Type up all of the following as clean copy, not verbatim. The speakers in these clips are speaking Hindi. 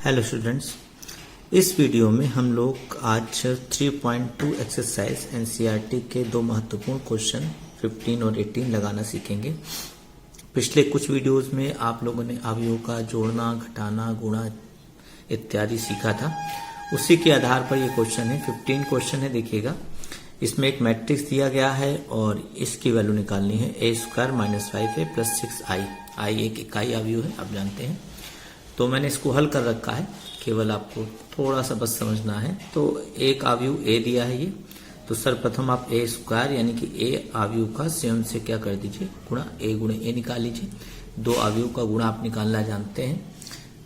हेलो स्टूडेंट्स, इस वीडियो में हम लोग आज 3.2 एक्सरसाइज एनसीईआरटी के दो महत्वपूर्ण क्वेश्चन 15 और 18 लगाना सीखेंगे। पिछले कुछ वीडियोस में आप लोगों ने अवयवों का जोड़ना, घटाना, गुणा इत्यादि सीखा था। उसी के आधार पर ये क्वेश्चन है। 15 क्वेश्चन है, देखिएगा। इसमें एक मैट्रिक्स दिया गया है और इसकी वैल्यू निकालनी है a² - 5a + 6i। i एक इकाई अवयव है, आप जानते हैं। तो मैंने इसको हल कर रखा है, केवल आपको थोड़ा सा बस समझना है। तो एक अवयव a दिया है ये, तो सर्वप्रथम आप a² यानी कि a अवयव का स्वयं से क्या कर दीजिए, गुणा a गुणे a निकाल लीजिए। दो अवयव का गुणा आप निकालना जानते हैं।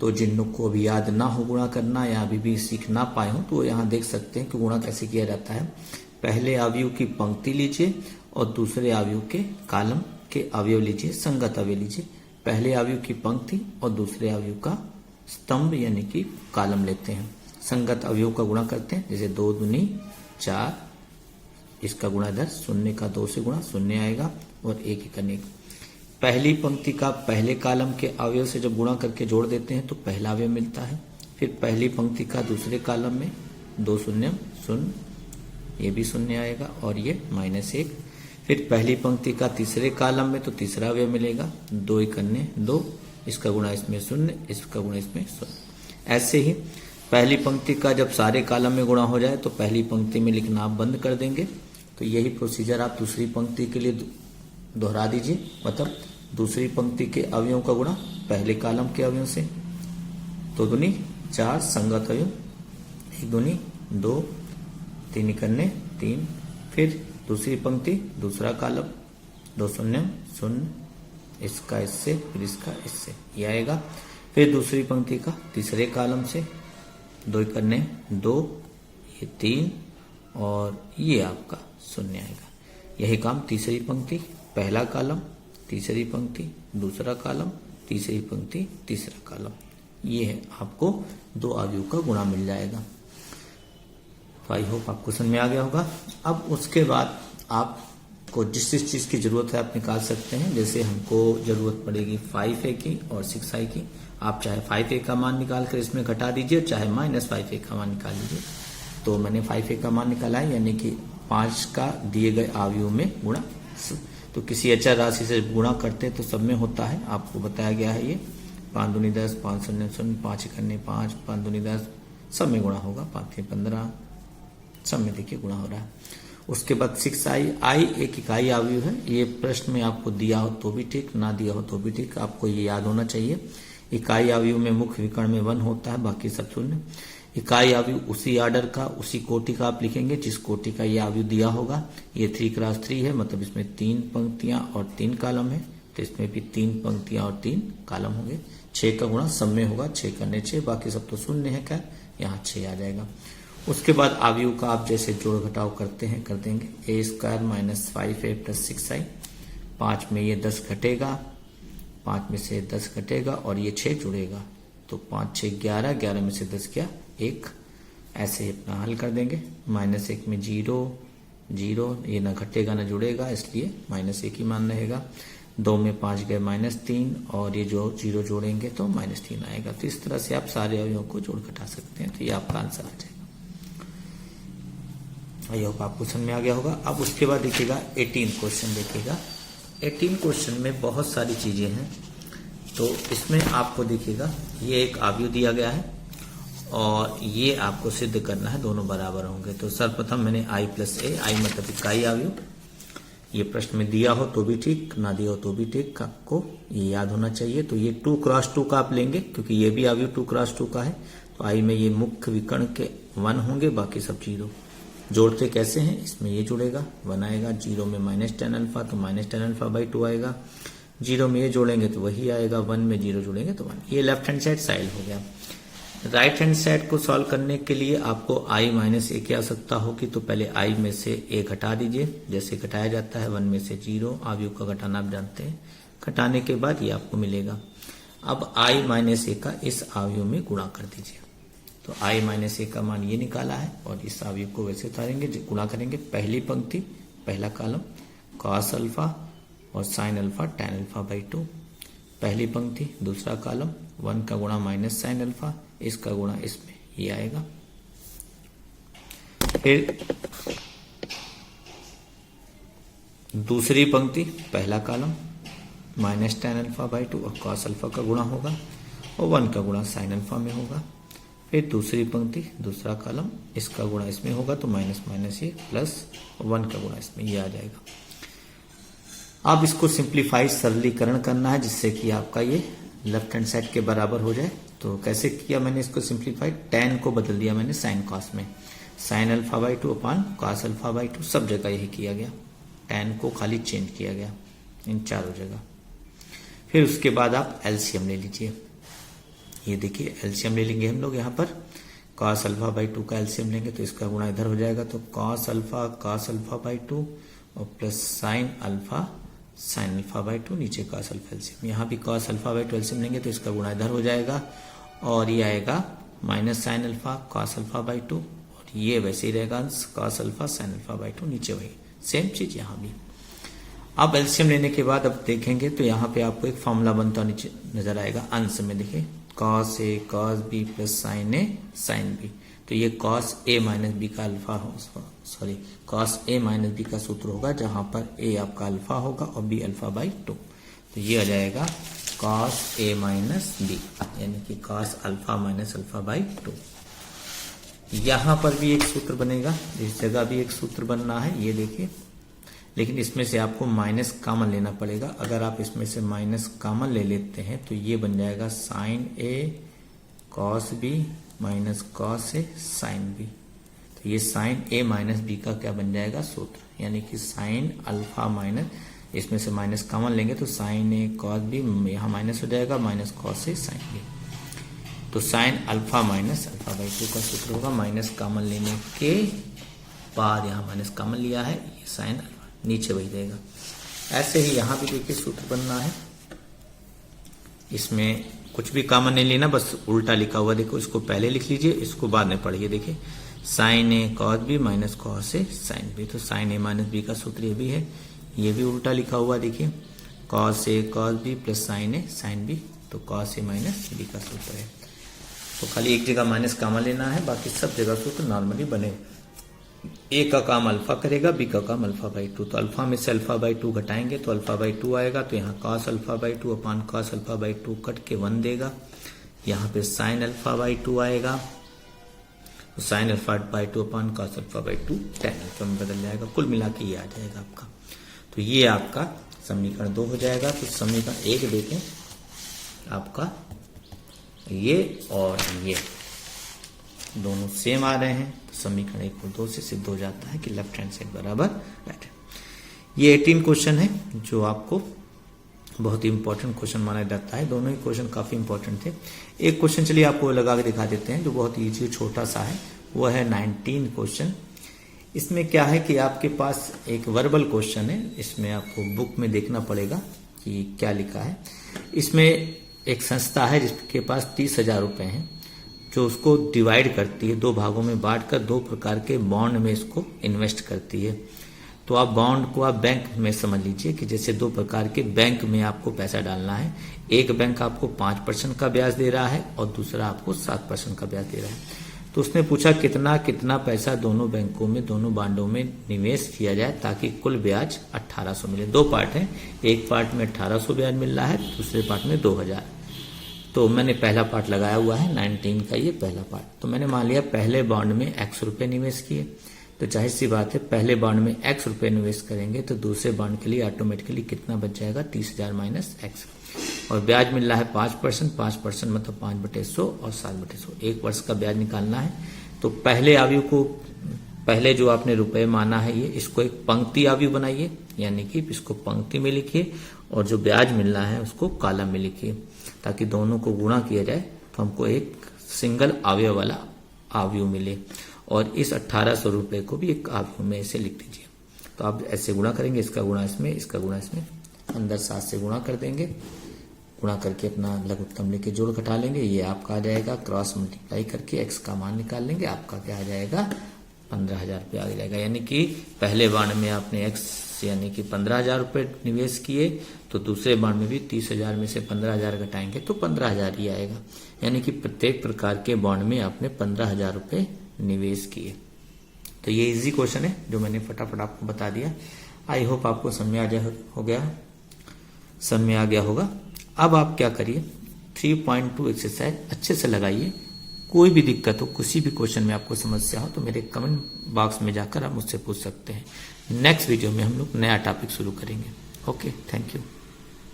तो जिन लोग को अभी याद ना हो गुणा करना या अभी भी सीख ना पाए हो, तो यहाँ देख सकते हैं कि गुणा कैसे किया जाता है। पहले अवयव की पंक्ति लीजिए और दूसरे अवयव के कॉलम के अवयव लीजिए, संगत अवयव लीजिए। पहले अवयव की पंक्ति और दूसरे अवयव का स्तंभ यानी कि कॉलम लेते हैं। संगत अवयव का गुणा करते हैं, जैसे 2 दूनी 4, इसका गुणा इधर, शून्य का 2 से गुणा, शून्य आएगा और 1 = 1। पहली पंक्ति का पहले कॉलम के अवयव से जब गुणा करके जोड़ देते हैं तो पहला अवयव मिलता है। फिर पहली पंक्ति का दूसरे कॉलम में 2 शून्य शून्य, ये भी शून्य आएगा और ये -1। फिर पहली पंक्ति का तीसरे कॉलम में तो तीसरा अवयव मिलेगा, 2 × 2, इसका गुणा इसमें शून्य, इसका गुणा इसमें शून्य। ऐसे ही पहली पंक्ति का जब सारे कॉलम में गुणा हो जाए तो पहली पंक्ति में लिखना आप बंद कर देंगे। तो यही प्रोसीजर आप दूसरी पंक्ति के लिए दोहरा दीजिए। मतलब दूसरी पंक्ति के अवयवों का गुणा पहले कॉलम के अवयव से, 2 दूनी 4 संगत अवयव, 1 दूनी 2, 3 × 3। फिर दूसरी पंक्ति दूसरा कॉलम, 2 शून्य शून्य, इसका इससे, फिर इसका इससे, ये आएगा। फिर दूसरी पंक्ति का तीसरे कॉलम से 2 × 2, ये 3 और ये आपका शून्य आएगा। यही काम तीसरी पंक्ति पहला कॉलम, तीसरी पंक्ति दूसरा कॉलम, तीसरी पंक्ति तीसरा कॉलम, ये है आपको दो अवयव का गुणा मिल जाएगा। तो आई होप आपको समझ में आ गया होगा। अब उसके बाद आपको जिस जिस चीज़ की ज़रूरत है आप निकाल सकते हैं। जैसे हमको ज़रूरत पड़ेगी 5a की और 6i की। आप चाहे 5a का मान निकाल कर इसमें घटा दीजिए, चाहे -5a का मान निकाल लीजिए। तो मैंने 5a का मान निकाला है, यानी कि 5 का दिए गए अवयव में गुणा। तो किसी अचर राशि से गुणा करते तो सब में होता है, आपको बताया गया है। ये 5 दूनी 10, 5 शून्य शून्य, 5 × 5, 5 दूनी 10, सब में गुणा होगा। 5 × 15, सब में देखिए गुणा हो रहा है। उसके बाद 6i, i एक इकाई अवयव है। ये प्रश्न में आपको दिया हो तो भी ठीक, ना दिया हो तो भी ठीक, आपको ये याद होना चाहिए। इकाई अवयव में मुख्य विकर्ण में 1 होता है, बाकी सब शून्य। इकाई अवयव उसी ऑर्डर का, उसी कोटि का आप लिखेंगे जिस कोटि का ये अवयव दिया होगा। ये 3x3 है, मतलब इसमें 3 पंक्तियां और 3 कॉलम है, तो इसमें भी 3 पंक्तियां और 3 कॉलम होंगे। 6 का गुणा सब में होगा, 6 × 6, बाकी सब तो शून्य है, क्या यहाँ 6 आ जाएगा। उसके बाद अवयव का आप जैसे जोड़ घटाव करते हैं कर देंगे। a² - 5a + 6i, 5 में ये 10 घटेगा, 5 में से 10 घटेगा और ये 6 जुड़ेगा, तो 5 × 6 = 11, 11 में से 10 गया 1। ऐसे ही अपना हल कर देंगे। -1 में 0 0, ये ना घटेगा ना जुड़ेगा, इसलिए -1 ही मान रहेगा। 2 में 5 गए -3 और ये जो 0 जोड़ेंगे तो -3 आएगा। तो इस तरह से आप सारे अवयवों को जोड़ घटा सकते हैं। तो ये आपका आंसर आ जाएगा। आई होप आपको समझ में आ गया होगा। अब उसके बाद देखिएगा 18 क्वेश्चन देखिएगा। 18 क्वेश्चन में बहुत सारी चीजें हैं। तो इसमें आपको देखिएगा ये एक अवयव दिया गया है और ये आपको सिद्ध करना है दोनों बराबर होंगे। तो सर्वप्रथम मैंने i + a, i मतलब इकाई अवयव। ये प्रश्न में दिया हो तो भी ठीक, ना दिया हो तो भी ठीक, आपको ये याद होना चाहिए। तो ये 2x2 का आप लेंगे, क्योंकि ये भी अवयव 2x2 का है। तो i में ये मुख्य विकर्ण के 1 होंगे, बाकी सब 0। जोड़ते कैसे हैं, इसमें ये जुड़ेगा, 1 आएगा। 0 में -tan α, तो -tan α/2 आएगा। 0 में ये जोड़ेंगे तो वही आएगा, 1 में 0 जोड़ेंगे तो 1। ये लेफ्ट हैंड साइड साइड हो गया। राइट हैंड साइड को सॉल्व करने के लिए आपको i - a की आवश्यकता होगी। तो पहले i में से a घटा दीजिए, जैसे घटाया जाता है। 1 में से 0, अवयव का घटाना आप जानते हैं। घटाने के बाद ये आपको मिलेगा। अब i - a का इस अवयव में गुणा कर दीजिए। तो i - a का मान ये निकाला है और इस अवयव को वैसे उतारेंगे, गुणा करेंगे। पहली पंक्ति पहला कॉलम cos α और sin α tan α/2, पहली पंक्ति दूसरा कॉलम 1 का गुणा माइनस साइन अल्फा, इसका गुणा इसमें ये आएगा। फिर दूसरी पंक्ति पहला column minus tan alpha by 2 और कॉस अल्फा का गुणा होगा और 1 का गुणा साइन अल्फा में होगा। फिर दूसरी पंक्ति दूसरा कॉलम इसका गुणा इसमें होगा तो माइनस माइनस ये प्लस 1 का गुणा इसमें ये आ जाएगा। अब इसको सिंप्लीफाई सरलीकरण करना है जिससे कि आपका ये लेफ्ट हैंड साइड के बराबर हो जाए। तो कैसे किया मैंने इसको सिंप्लीफाई, tan को बदल दिया मैंने साइन कॉस में, sine alpha by 2 upon cos alpha by 2 सब जगह यही किया गया, tan को खाली चेंज किया गया इन चारों जगह। फिर उसके बाद आप एलसीएम ले लीजिए, ये देखिए एलसीएम ले लेंगे हम लोग यहाँ पर, कॉस अल्फा बाई 2 का एलसीएम लेंगे तो इसका गुणा इधर हो जाएगा तो कॉस अल्फा बाई 2 और प्लस साइन अल्फा बाई 2 नीचे कॉस अल्फा एलसीएम, यहाँ भी कॉस अल्फा बाई 2 एलसीएम लेंगे तो इसका गुणा इधर हो जाएगा और ये आएगा minus sine alpha cos alpha by 2 और ये वैसे ही रहेगा cos alpha sine alpha by 2 नीचे वही सेम चीज यहाँ भी। अब एलसीएम लेने के बाद अब देखेंगे तो यहाँ पे आपको एक फॉर्मूला बनता नीचे नजर आएगा अंश में, देखिए cos A cos B plus sign A sine B, तो ये कॉस ए माइनस बी का अल्फा हो, sorry cos A minus B का सूत्र होगा जहां पर ए आपका अल्फा होगा और बी अल्फा बाई 2, तो ये आ जाएगा कॉस ए माइनस बी यानी कि cos alpha minus alpha by 2। यहां पर भी एक सूत्र बनेगा, इस जगह भी एक सूत्र बनना है ये देखिए, लेकिन इसमें से आपको माइनस कॉमन लेना पड़ेगा। अगर आप इसमें से माइनस कॉमन ले लेते हैं तो ये बन जाएगा sign A cos B minus cos A sine B, तो ये साइन ए माइनस बी का क्या बन जाएगा सूत्र, यानी कि साइन अल्फा माइनस, इसमें से माइनस कॉमन लेंगे तो साइन ए कॉस बी यहाँ माइनस हो जाएगा minus cos A sine B, तो sine alpha minus alpha by 2 का सूत्र होगा। माइनस कॉमन लेने के बाद यहाँ माइनस कॉमन लिया है, ये साइन नीचे वही रहेगा। ऐसे ही यहाँ भी देखिए सूत्र बनना है, इसमें कुछ भी कॉमन नहीं लेना, बस उल्टा लिखा हुआ देखो, इसको पहले लिख लीजिए इसको बाद में पढ़िए। देखिए sign A cos B minus cos A sine B, तो साइन ए माइनस बी का सूत्र ये भी है, ये भी उल्टा लिखा हुआ देखिए cos A cos B plus sign A sine B, तो कॉस ए माइनस बी का सूत्र है। तो खाली एक जगह माइनस कॉमन लेना है, बाकी सब जगह सूत्र नॉर्मली बने। ए का काम अल्फा करेगा, बी का काम अल्फा बाई 2, तो अल्फा में से अल्फा बाई 2 घटाएंगे तो अल्फा बाई 2 आएगा, तो यहाँ cos alpha by 2 upon cos alpha by 2 cut के 1 देगा, यहाँ पे साइन अल्फा बाई 2 आएगा, तो sine alpha by 2 upon cos alpha by 2 tan alpha में बदल जाएगा, कुल मिला के ये आ जाएगा आपका। तो ये आपका समीकरण 2 हो जाएगा। तो समीकरण 1 देखें आपका ये और ये दोनों सेम आ रहे हैं, तो समीकरण 1 और 2 से सिद्ध हो जाता है कि लेफ्ट हैंड साइड बराबर राइट है। ये 18 क्वेश्चन है जो आपको बहुत ही इंपॉर्टेंट क्वेश्चन माना जाता है, दोनों ही क्वेश्चन काफी इंपॉर्टेंट थे। एक क्वेश्चन चलिए आपको लगा के दिखा देते हैं जो बहुत ईजी छोटा सा है, वो है 19 क्वेश्चन। इसमें क्या है कि आपके पास एक वर्बल क्वेश्चन है, इसमें आपको बुक में देखना पड़ेगा कि क्या लिखा है। इसमें एक संस्था है जिसके पास 30,000 रुपए हैं, जो उसको डिवाइड करती है, 2 भागों में बांटकर 2 प्रकार के बॉन्ड में इसको इन्वेस्ट करती है। तो आप बॉन्ड को आप बैंक में समझ लीजिए कि जैसे 2 प्रकार के बैंक में आपको पैसा डालना है, एक बैंक आपको 5% का ब्याज दे रहा है और दूसरा आपको 7% का ब्याज दे रहा है। तो उसने पूछा कितना कितना पैसा दोनों बैंकों में दोनों बॉन्डों में निवेश किया जाए ताकि कुल ब्याज 1800 मिले। 2 पार्ट है, एक पार्ट में 1800 ब्याज मिल रहा है, दूसरे पार्ट में 2000। तो मैंने पहला पार्ट लगाया हुआ है 19 का, ये पहला पार्ट। तो मैंने मान लिया पहले बॉन्ड में x रुपए निवेश किए, तो जाहिर सी बात है पहले बॉन्ड में x रुपए निवेश करेंगे तो दूसरे बॉन्ड के लिए ऑटोमेटिकली कितना बच जाएगा 30,000 माइनस x, और ब्याज मिल रहा है 5%, 5% मतलब 5/100 और 7/100, 1 वर्ष का ब्याज निकालना है। तो पहले आयु को, पहले जो आपने रुपए माना है ये, इसको एक पंक्ति आयु बनाइए, यानी कि इसको पंक्ति में लिखिए और जो ब्याज मिल रहा है उसको कॉलम में लिखिए, ताकि दोनों को गुणा किया जाए तो हमको एक सिंगल अवयव वाला आयु मिले। और इस 1800 रुपए को भी एक आयु में ऐसे लिख दीजिए। तो आप ऐसे गुणा करेंगे, इसका गुणा इसमें, इसका गुणा इसमें, अंदर 7 से गुणा कर देंगे, गुणा करके अपना लघुत्तम लेके जोड़ घटा लेंगे, ये आपका आ जाएगा। क्रॉस मल्टीप्लाई करके x का मान निकाल लेंगे, आपका क्या आ जाएगा 15,000 रुपये आ जाएगा। यानी कि पहले बाण में आपने x यानी कि 15,000 रुपये निवेश किए तो दूसरे बॉन्ड में भी 30,000 में से 15,000 घटाएंगे तो 15,000 ही आएगा। यानी कि प्रत्येक प्रकार के बॉन्ड में आपने 15,000 रुपये निवेश किए। तो ये इजी क्वेश्चन है जो मैंने फटाफट आपको बता दिया। आई होप आपको समझ में आ गया होगा। अब आप क्या करिए, 3.2 एक्सरसाइज अच्छे से लगाइए। कोई भी दिक्कत हो, किसी भी क्वेश्चन में आपको समस्या हो तो मेरे कमेंट बॉक्स में जाकर आप मुझसे पूछ सकते हैं। नेक्स्ट वीडियो में हम लोग नया टॉपिक शुरू करेंगे। Okay, thank you.